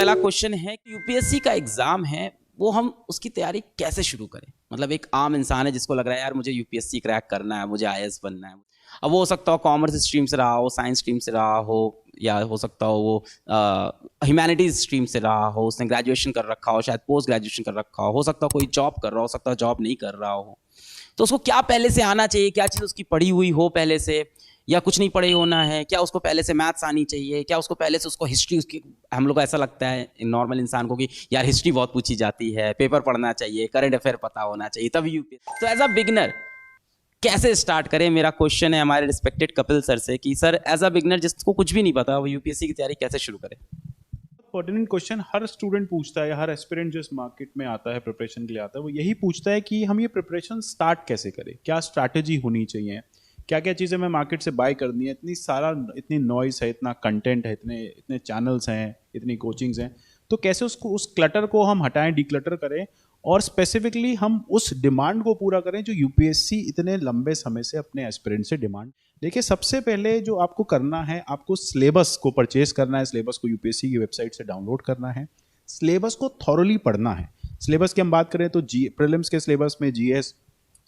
पहला क्वेश्चन है कि यूपीएससी का एग्जाम है, वो हम उसकी तैयारी कैसे शुरू करें। मतलब एक आम इंसान है जिसको लग रहा है यार मुझे यूपीएससी क्रैक करना है, मुझे आईएएस बनना है। अब वो हो सकता हो कॉमर्स स्ट्रीम से रहा हो, साइंस स्ट्रीम से रहा हो, या हो सकता हो वो ह्यूमैनिटीज स्ट्रीम से रहा हो, उसने ग्रेजुएशन कर रखा हो, शायद पोस्ट ग्रेजुएशन कर रखा हो सकता हो कोई जॉब कर रहा हो सकता हो जॉब नहीं कर रहा हो। तो उसको क्या पहले से आना चाहिए, क्या चीज़ उसकी पढ़ी हुई हो पहले से, या कुछ नहीं पढ़े होना है, क्या उसको पहले से मैथ्स आनी चाहिए, क्या उसको पहले से उसको हिस्ट्री, उसकी हम लोग को ऐसा लगता है नॉर्मल इंसान को कि यार हिस्ट्री बहुत पूछी जाती है, पेपर पढ़ना चाहिए, करंट अफेयर पता होना चाहिए तभी यूपीएससी। तो एज अ बिगनर कैसे स्टार्ट करें, मेरा क्वेश्चन है हमारे रिस्पेक्टेड कपिल सर से कि सर एज अ बिगनर जिसको कुछ भी नहीं पता वो यूपीएससी की तैयारी कैसे शुरू करें। पर्टिनेंट क्वेश्चन हर स्टूडेंट पूछता है, हर एस्पिरेंट जो इस मार्केट में आता है प्रिपरेशन के लिए आता है वो यही पूछता है कि हम ये प्रिपरेशन स्टार्ट कैसे करें, क्या स्ट्रैटेजी होनी चाहिए, क्या क्या चीज़ें हमें मार्केट से बाय करनी है। इतनी नॉइस है, इतना कंटेंट है, इतने इतने चैनल्स हैं, इतनी कोचिंग्स हैं, तो कैसे उस क्लटर को हम हटाएं, डिक्लटर करें और स्पेसिफिकली हम उस डिमांड को पूरा करें जो यूपीएससी इतने लंबे समय से अपने एस्पिरेंट से डिमांड। देखिए, सबसे पहले जो आपको करना है, आपको सिलेबस को परचेज करना है, सिलेबस को यूपीएससी की वेबसाइट से डाउनलोड करना है, सिलेबस को थॉरली पढ़ना है। सिलेबस की हम बात करें तो प्रीलिम्स के सिलेबस में जीएस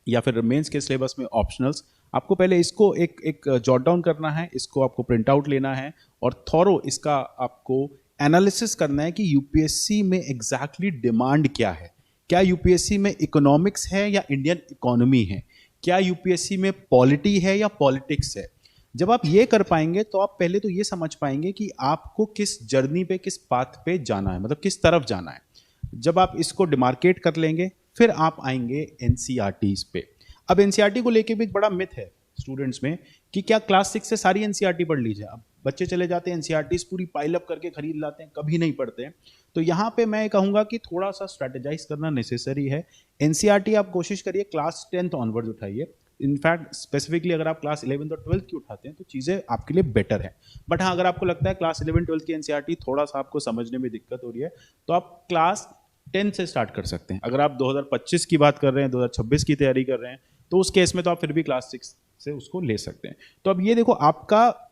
या फिर मेंस के सिलेबस में ऑप्शनल्स, आपको पहले इसको एक जॉट डाउन करना है, इसको आपको प्रिंट आउट लेना है और थॉरो इसका आपको एनालिसिस करना है कि यूपीएससी में एग्जैक्टली डिमांड क्या है। क्या यूपीएससी में इकोनॉमिक्स है या इंडियन इकोनॉमी है, क्या यूपीएससी में पॉलिटी है या पॉलिटिक्स है। जब आप ये कर पाएंगे तो आप पहले तो ये समझ पाएंगे कि आपको किस जर्नी पे, किस पाथ पे जाना है, मतलब किस तरफ जाना है। जब आप इसको डिमार्केट कर लेंगे फिर आप आएंगे एनसीईआरटीज पे। अब एनसीईआरटी को लेके भी एक बड़ा मिथ है स्टूडेंट्स में कि क्या क्लास 6 से सारी एनसीईआरटी पढ़ लीजिए। अब बच्चे चले जाते हैं एनसीईआरटीज पूरी पाइल अप करके खरीद लाते हैं, कभी नहीं पढ़ते हैं। तो यहाँ पे मैं कहूँगा कि थोड़ा सा स्ट्रेटेजाइज करना नेसेसरी है। एनसीईआरटी आप कोशिश करिए क्लास 10th ऑनवर्ड्स उठाइए। इनफैक्ट स्पेसिफिकली अगर आप क्लास 11th और 12th की उठाते हैं तो चीज़ें आपके लिए बेटर है। बट हाँ, अगर आपको लगता है क्लास 11 12th की एनसीईआरटी थोड़ा सा आपको समझने में दिक्कत हो रही है तो आप क्लास 10 से स्टार्ट कर सकते हैं। अगर आप 2025 की बात कर रहे हैं, 2026 की तैयारी कर रहे हैं, तो उस केस में तो आप फिर भी क्लास 6 से उसको ले सकते हैं। तो अब ये देखो, आपका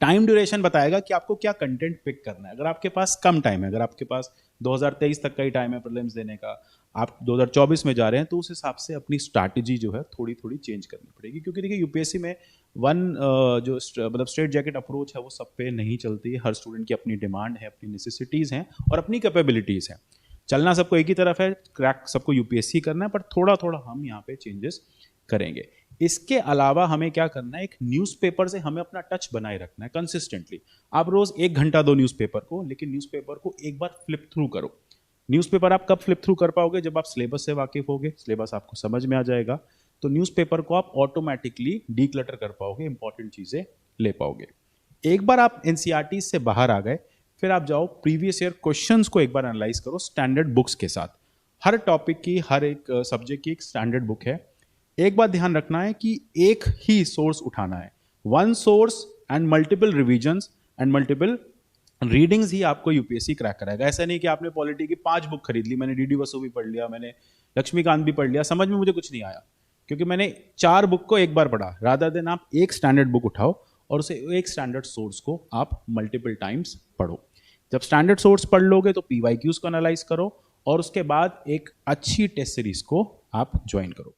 टाइम ड्यूरेशन बताएगा कि आपको क्या कंटेंट पिक करना है। अगर आपके पास कम टाइम है, अगर आपके पास 2023 तक का ही टाइम है प्रीलिम्स देने का, आप 2024 में जा रहे हैं, तो उस हिसाब से अपनी स्ट्रैटेजी जो है थोड़ी थोड़ी चेंज करनी पड़ेगी। क्योंकि देखिए, यूपीएससी में जो मतलब स्ट्रेट जैकेट अप्रोच है वो सब पे नहीं चलती है। हर स्टूडेंट की अपनी डिमांड है, अपनी नेसेसिटीज़ हैं और अपनी कैपेबिलिटीज़ हैं। चलना सबको एक ही तरफ है, क्रैक सबको यूपीएससी करना है, पर थोड़ा थोड़ा हम यहाँ पे चेंजेस करेंगे। इसके अलावा हमें क्या करना है, एक न्यूज़पेपर से हमें अपना टच बनाए रखना है कंसिस्टेंटली। आप रोज 1 घंटा दो न्यूज़पेपर को, लेकिन न्यूज़पेपर को एक बार फ्लिप थ्रू करो। न्यूज़पेपर आप कब फ्लिप थ्रू कर पाओगे, जब आप सिलेबस से वाकिफ होगे, सिलेबस आपको समझ में आ जाएगा, तो न्यूज़पेपर को आप ऑटोमेटिकली डीक्लटर कर पाओगे, इंपॉर्टेंट चीज़ें ले पाओगे। एक बार आप एनसीईआरटी से बाहर आ गए, फिर आप जाओ प्रीवियस ईयर क्वेश्चंस को एक बार एनालाइज करो स्टैंडर्ड बुक्स के साथ। हर टॉपिक की, हर एक सब्जेक्ट की एक स्टैंडर्ड बुक है। एक बात ध्यान रखना है कि एक ही सोर्स उठाना है, one source and multiple revisions and multiple readings ही आपको यूपीएससी क्रैक कराएगा। ऐसा नहीं कि आपने पॉलिटी की 5 बुक खरीद ली, मैंने डीडी बसु भी पढ़ लिया, मैंने लक्ष्मीकांत भी पढ़ लिया, समझ में मुझे कुछ नहीं आया, क्योंकि मैंने 4 बुक को एक बार पढ़ा। रादर देन आप एक स्टैंडर्ड बुक उठाओ और उसे एक स्टैंडर्ड सोर्स को आप मल्टीपल टाइम्स पढ़ो। जब स्टैंडर्ड सोर्स पढ़ लोगे तो पीवाईक्यूज को एनालाइज करो और उसके बाद एक अच्छी टेस्ट सीरीज को आप ज्वाइन करो।